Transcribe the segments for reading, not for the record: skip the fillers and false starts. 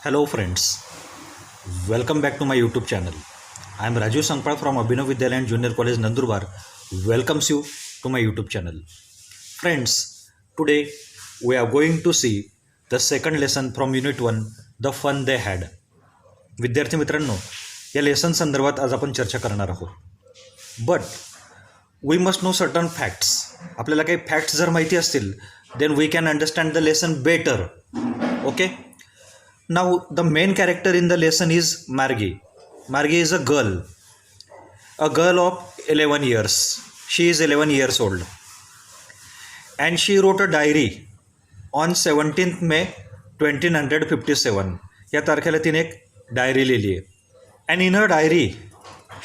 Hello friends, welcome back to my YouTube channel. I am Rajiv Sangpal from Abhinav Vidyalaya and Junior College Nandurbar welcomes you to my YouTube channel. Friends, today we are going to see the second lesson from Unit 1, The Fun They Had. विद्यार्थी मित्रांनो, या lesson संदर्भात आज आपण चर्चा करणार आहोत. But we must know certain facts. आपल्याला काही फॅक्ट्स जर माहिती असतील then we can understand the lesson better. Okay. Now, the main character in the lesson is Margie. Margie is a girl of 11 years. She is 11 years old. And she wrote a diary on 17th May 1957. या तारखेला तिने एक diary लिहिली आहे. And in her diary,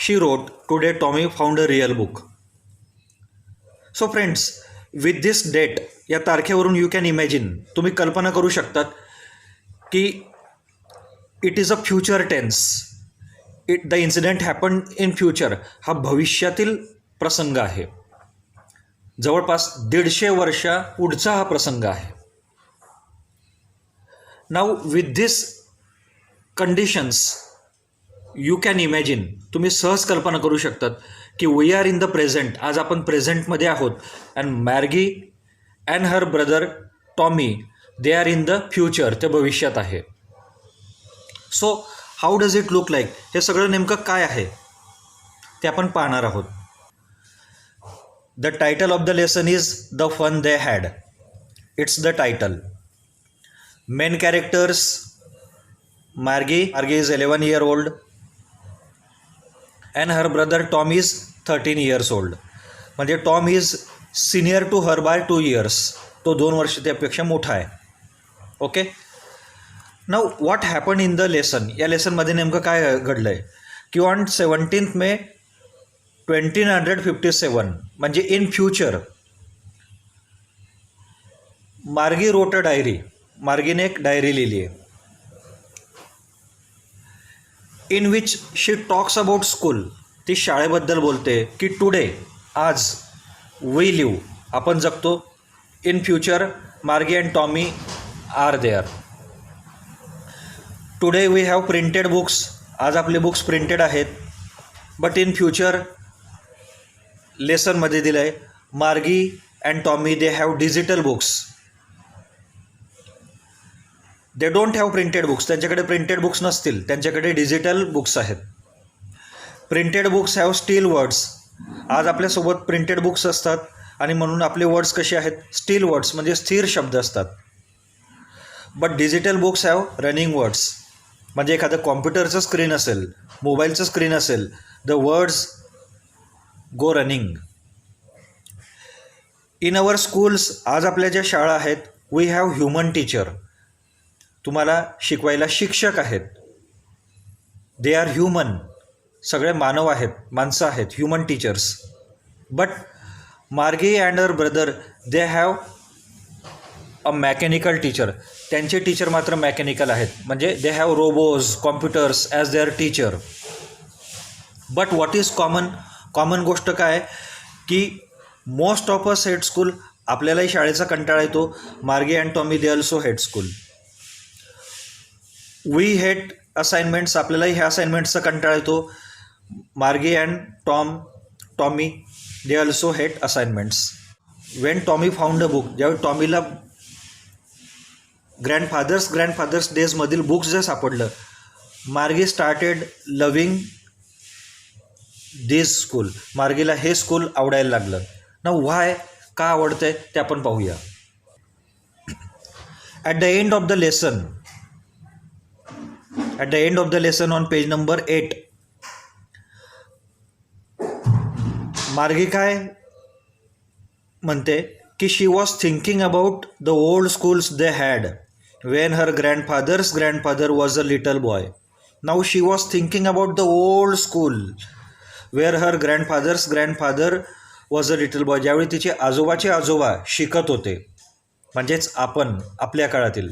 she wrote, "Today Tommy found a real book." So friends, with this date, या तारखेवरून you can imagine, तुम्ही कल्पना करू शकतात की it is a future tense. The incident happen in future. हा भविष्यातील प्रसंग आहे. जवळपास 150 वर्षा पुढचा हा प्रसंग आहे. Now with this conditions you can imagine, तुम्ही सहज कल्पना करू शकतात की we are in the present. आज आपण प्रेझेंटमध्ये आहोत. And Margie and her brother Tommy they are in the future. ते भविष्यात आहे. So how does it look like, हे सगळं नेमकं काय आहे ते आपण पाहणार आहोत. The title of the lesson is the fun they had. It's the title. Main characters मार्गी is 11 year old and her brother Tom is 13 years old. म्हणजे Tom is senior to her by 2 years. तो 2 वर्ष त्यापेक्षा मोठा आहे. Okay. Now what happen in the lesson. या लेसनमध्ये नेमकं काय घडलं आहे की ऑन 17th May 1957 म्हणजे इन फ्युचर मार्गी रोट अ डायरी. मार्गीने एक डायरी लिहिली आहे. In which she talks about school. ती शाळेबद्दल बोलते की टुडे, आज, वी लिव्ह, आपण जगतो. In future Margie and Tommy are there. Today we have printed books. आज आपले बुक्स प्रिंटेड आहेत. बट इन फ्युचर लेसनमध्ये दिलं आहे Margie and Tommy they have digital books. They don't have printed books. त्यांच्याकडे printed books नसतील, त्यांच्याकडे digital books आहेत. Printed books have still words. आज आपल्यासोबत प्रिंटेड बुक्स असतात आणि म्हणून आपले वर्ड्स कसे आहेत, स्टील वर्ड्स म्हणजे स्थिर शब्द असतात. But digital books have running words. म्हणजे एखादं कॉम्प्युटरचं स्क्रीन असेल, मोबाईलचं स्क्रीन असेल, the words go running. In our schools. आज आपल्या ज्या शाळा आहेत, वी हॅव ह्युमन टीचर. तुम्हाला शिकवायला शिक्षक आहेत. They are human. सगळे मानव आहेत, माणसं आहेत, human teachers. But Margie and her brother they have a mechanical teacher. त्यांचे टीचर मात्र मॅकॅनिकल आहेत. म्हणजे they have robots, computers as their teacher. But what is common गोष्ट काय की most of us hate school. आपल्यालाही शाळेचा कंटाळा येतो. Margie and Tommy they also hate school. We hate assignments. आपल्यालाही ह्या असाइनमेंट्सचा कंटाळा येतो. Margie and Tommy they also hate assignments. Wien Tommy found a book. ज्यावेळी टॉमीला ग्रँडफादर्स डेजमधील बुक्स जे सापडलं, मार्गी स्टार्टेड लव्हिंग दिस स्कूल. मार्गीला हे स्कूल आवडायला लागलं. ना व्हाय, का आवडतंय ते आपण पाहूया. At the end of the lesson on page number 8 Margie काय म्हणते की she was thinking about the old schools they had when her grandfather was a little boy. Now she was thinking about the old school where her grandfather was a little boy. ज्यावेळी तिचे आजोबा शिकत होते, म्हणजेच आपण आपल्या काळातील.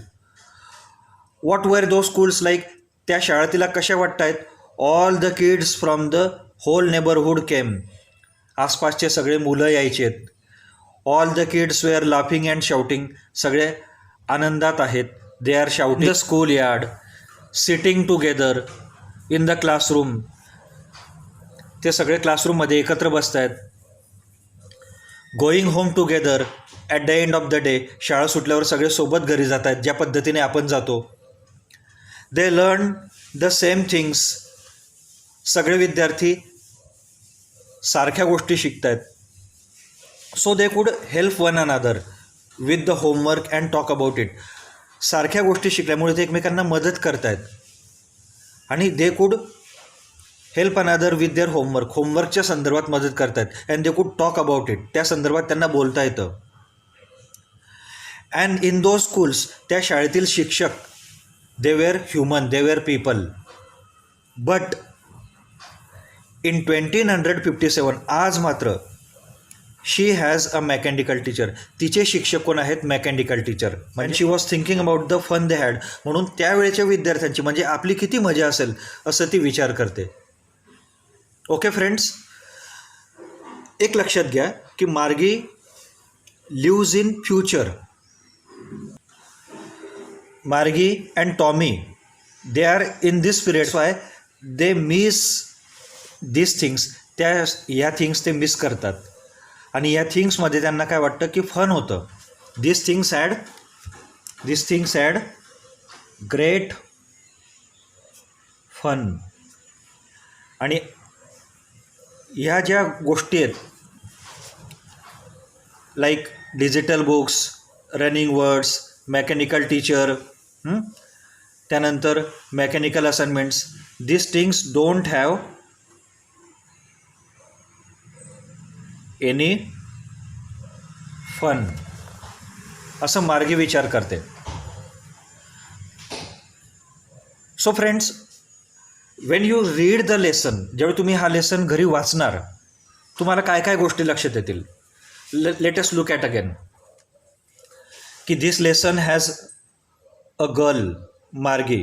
What were those schools like? त्या शाळा तिला कशा वाटत आहेत? All the kids from the whole neighborhood came. आसपासचे सगळे मुलं यायचेत. All the kids were laughing and shouting. सगळे आनंदात आहेत. They R shouting the school yard. Sitting together in the classroom, ते सगळे क्लासरूममध्ये एकत्र बसत आहेत. Going home together at the end of the day, शाळा सुटल्यावर सगळे सोबत घरी जात आहेत, ज्या पद्धतीने आपण जातो. They learn the same things, सगळे विद्यार्थी सारख्या गोष्टी शिकत आहेत. So they could help one another with the homework and talk about it. सारख्या गोष्टी शिकल्यामुळे ते एकमेकांना मदत करत आहेत आणि they could help another with their होमवर्कच्या संदर्भात मदत करत आहेत. And they could talk about it, त्या संदर्भात त्यांना बोलता येतं. अँड इन दोज स्कूल्स, त्या शाळेतील शिक्षक, they were human, they were people. But in 1957, आज मात्र she has a mechanical teacher, तिचे शिक्षक कोण आहेत? Mechanical teacher. म्हणजे she was thinking about the fun they had, म्हणून त्यावेळेच्या विद्यार्थ्यांची म्हणजे आपली किती मजा असेल असं ती विचार करते. ओके फ्रेंड्स, एक लक्षात घ्या की मार्गी leaves in future. Margie and Tommy, they are in this period, Y they miss this things, ह्या थिंग्स ते मिस करतात. आणि या थिंग्समध्ये त्यांना काय वाटतं की फन होतं. This things had great fun. आणि ह्या ज्या गोष्टी आहेत like digital books, running words, mechanical teacher, त्यानंतर mechanical assignments, this things don't have any fun, असं मार्गी विचार करते. So friends, when you read the lesson, ज्यावेळी तुम्ही हा लेसन घरी वाचणार, तुम्हाला काय काय गोष्टी लक्षात येतील? Let us look at again की this lesson has a girl, Margie,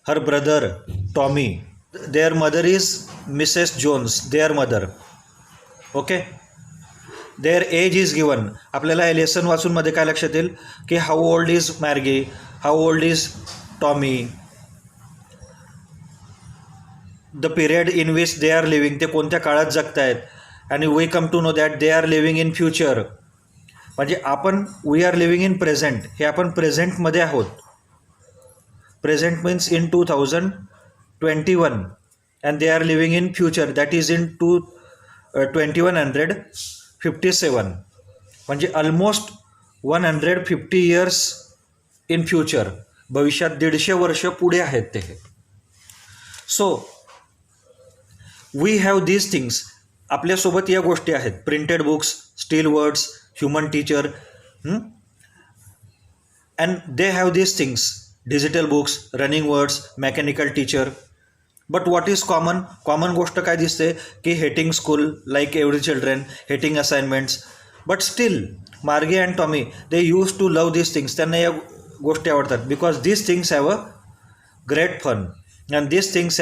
her brother Tommy, their mother is Mrs Jones, their mother. Okay, their age is given. आपल्याला हे लेसन वाचून मध्ये काय लक्षात येईल की how old is Margie, how old is Tommy, the period in which they are living, ते कोणत्या काळात जगत आहेत. आणि we come to know that they are living in future, म्हणजे आपण we are living in present, हे आपण प्रेझेंटमध्ये आहोत. Present means in 2021 and they are living in future, that is in 2157, म्हणजे ऑलमोस्ट 150 इयर्स इन फ्युचर, भविष्यात 150 वर्ष पुढे आहेत ते. So we have these things, आपल्यासोबत या गोष्टी आहेत. Printed books, still words, human teacher, and they have these things, digital books, running words, mechanical teacher. But what is common? Common गोष्ट काय दिसते की hating school like every children, hating assignments. But still Margie and Tommy they use to love these things, त्यांना या गोष्टी आवडतात. Because these things have a great fun and these things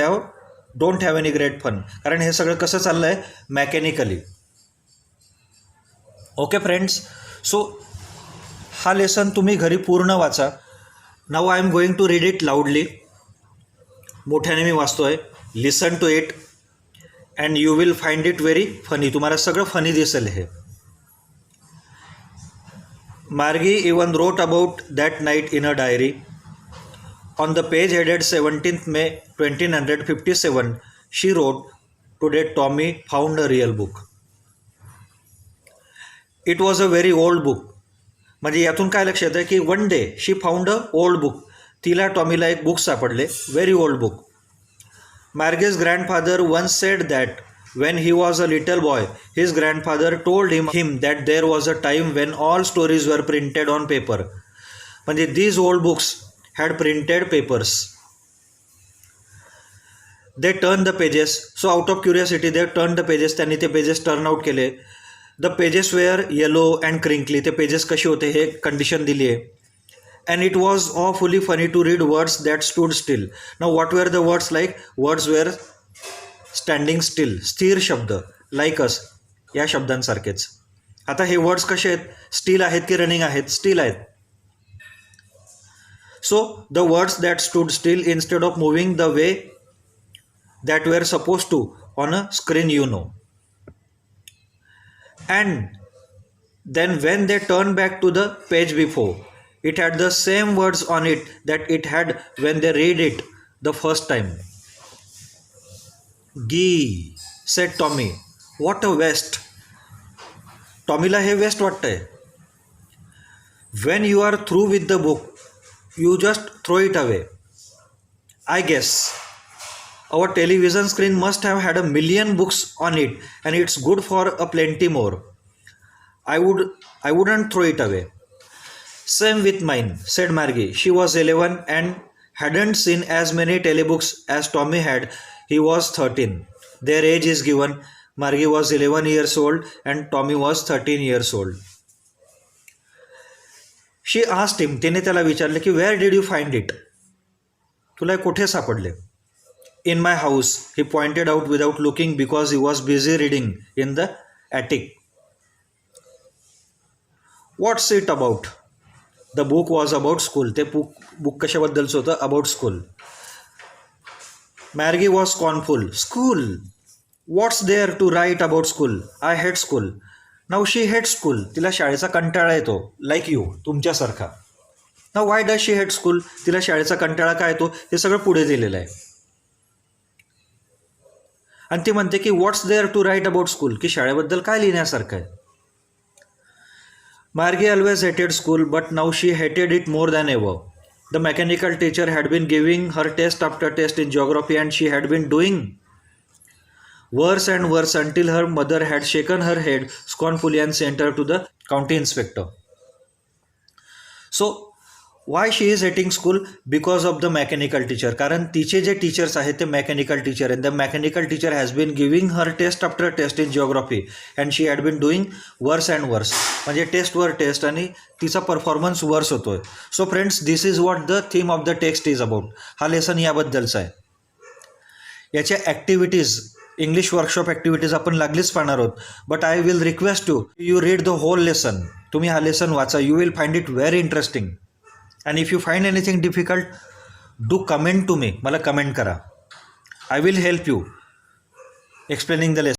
don't have any great fun. कारण हे सगळं कसं चाललं आहे? मॅकॅनिकली. ओके फ्रेंड्स, सो हा लेसन तुम्ही घरी पूर्ण वाचा. Now I am going to read it loudly. मोठ्याने मी वाचतोय. Listen to it and you will find it very funny. तुम्हाला सगळं फनी दिसेल हे. Margie even wrote about that night in a diary. On the page headed 17th May 1957, she wrote, "Today Tommy found a real book." It was a very old book. म्हणजे यातून काय लक्षात आहे की one day she found a old book. तिला टॉमीला एक book सापडले, very old book. Margie's grandfather once said that when he was a little boy, his grandfather told him that there was a time when all stories were printed on paper. म्हणजे these old books had printed papers. They turned the pages. So out of curiosity they turned the pages. त्यांनी ते pages turn out केले. The pages were yellow and crinkly. ते pages कसे होते हे condition दिली आहे. And it was awfully funny to read words that stood still. Now what were the words like? Words were standing steel. स्थिर शब्द, like अस, या शब्दांसारखेच. आता हे वर्ड्स कसे आहेत? स्टील आहेत की रनिंग आहेत? स्टील आहेत. So the words that stood still instead of moving the way that were supposed to on a screen, and then when they turned back to the page before, it had the same words on it that it had when they read it the first time. Gee, said Tommy. What a waste. टॉमीला हे waste वाटतंय. When you are through with the book, you just throw it away. I guess our television screen must have had a million books on it, and it's good for a plenty more. I wouldn't throw it away. Same with mine, said Margie. She was 11 and hadn't seen as many telebooks as Tommy had. He was 13. Their age is given. Margie was 11 years old and Tommy was 13 years old. She asked him, तिने त्याला विचारले की where did you find it? तुला हे कुठे सापडले? In my house, he pointed out without looking because he was busy reading in the attic. What's it about? The book was about school. ते book कशाबद्दलचं होतं? About school. Margie was scornful. School? What's there to write about school? I hate school. Now she hates school. तिला शाळेचा कंटाळा येतो. Like you, तुमच्यासारखा. Now why does she hate school? तिला शाळेचा कंटाळा काय येतो हे सगळं पुढे दिलेलं आहे. आणि ती म्हणते की what's there to write about school, की शाळेबद्दल काय लिहिण्यासारखं आहे. Margie always hated school, but now she hated it more than ever. The mechanical teacher had been giving her test after test in geography, and she had been doing worse and worse until her mother had shaken her head scornfully and sent her to the county inspector. So, why she is hating school? Because of the mechanical teacher. कारण तिचे जे teachers आहेत ते mechanical teacher आहेत. The mechanical teacher has been giving her test after test in geography and she had been doing worse and worse. म्हणजे टेस्टवर test आणि तिचा परफॉर्मन्स वर्स होतोय. So friends, this is what the theme of the text is about. हा lesson याबद्दलचा आहे. याच्या activities, English workshop activities आपण लागलीच पाहणार आहोत. But I will request you read the whole lesson. तुम्ही हा लेसन वाचा. You will find it very interesting. And if you find anything difficult, do comment to me. मला कमेंट करा. I will help you explaining the lesson.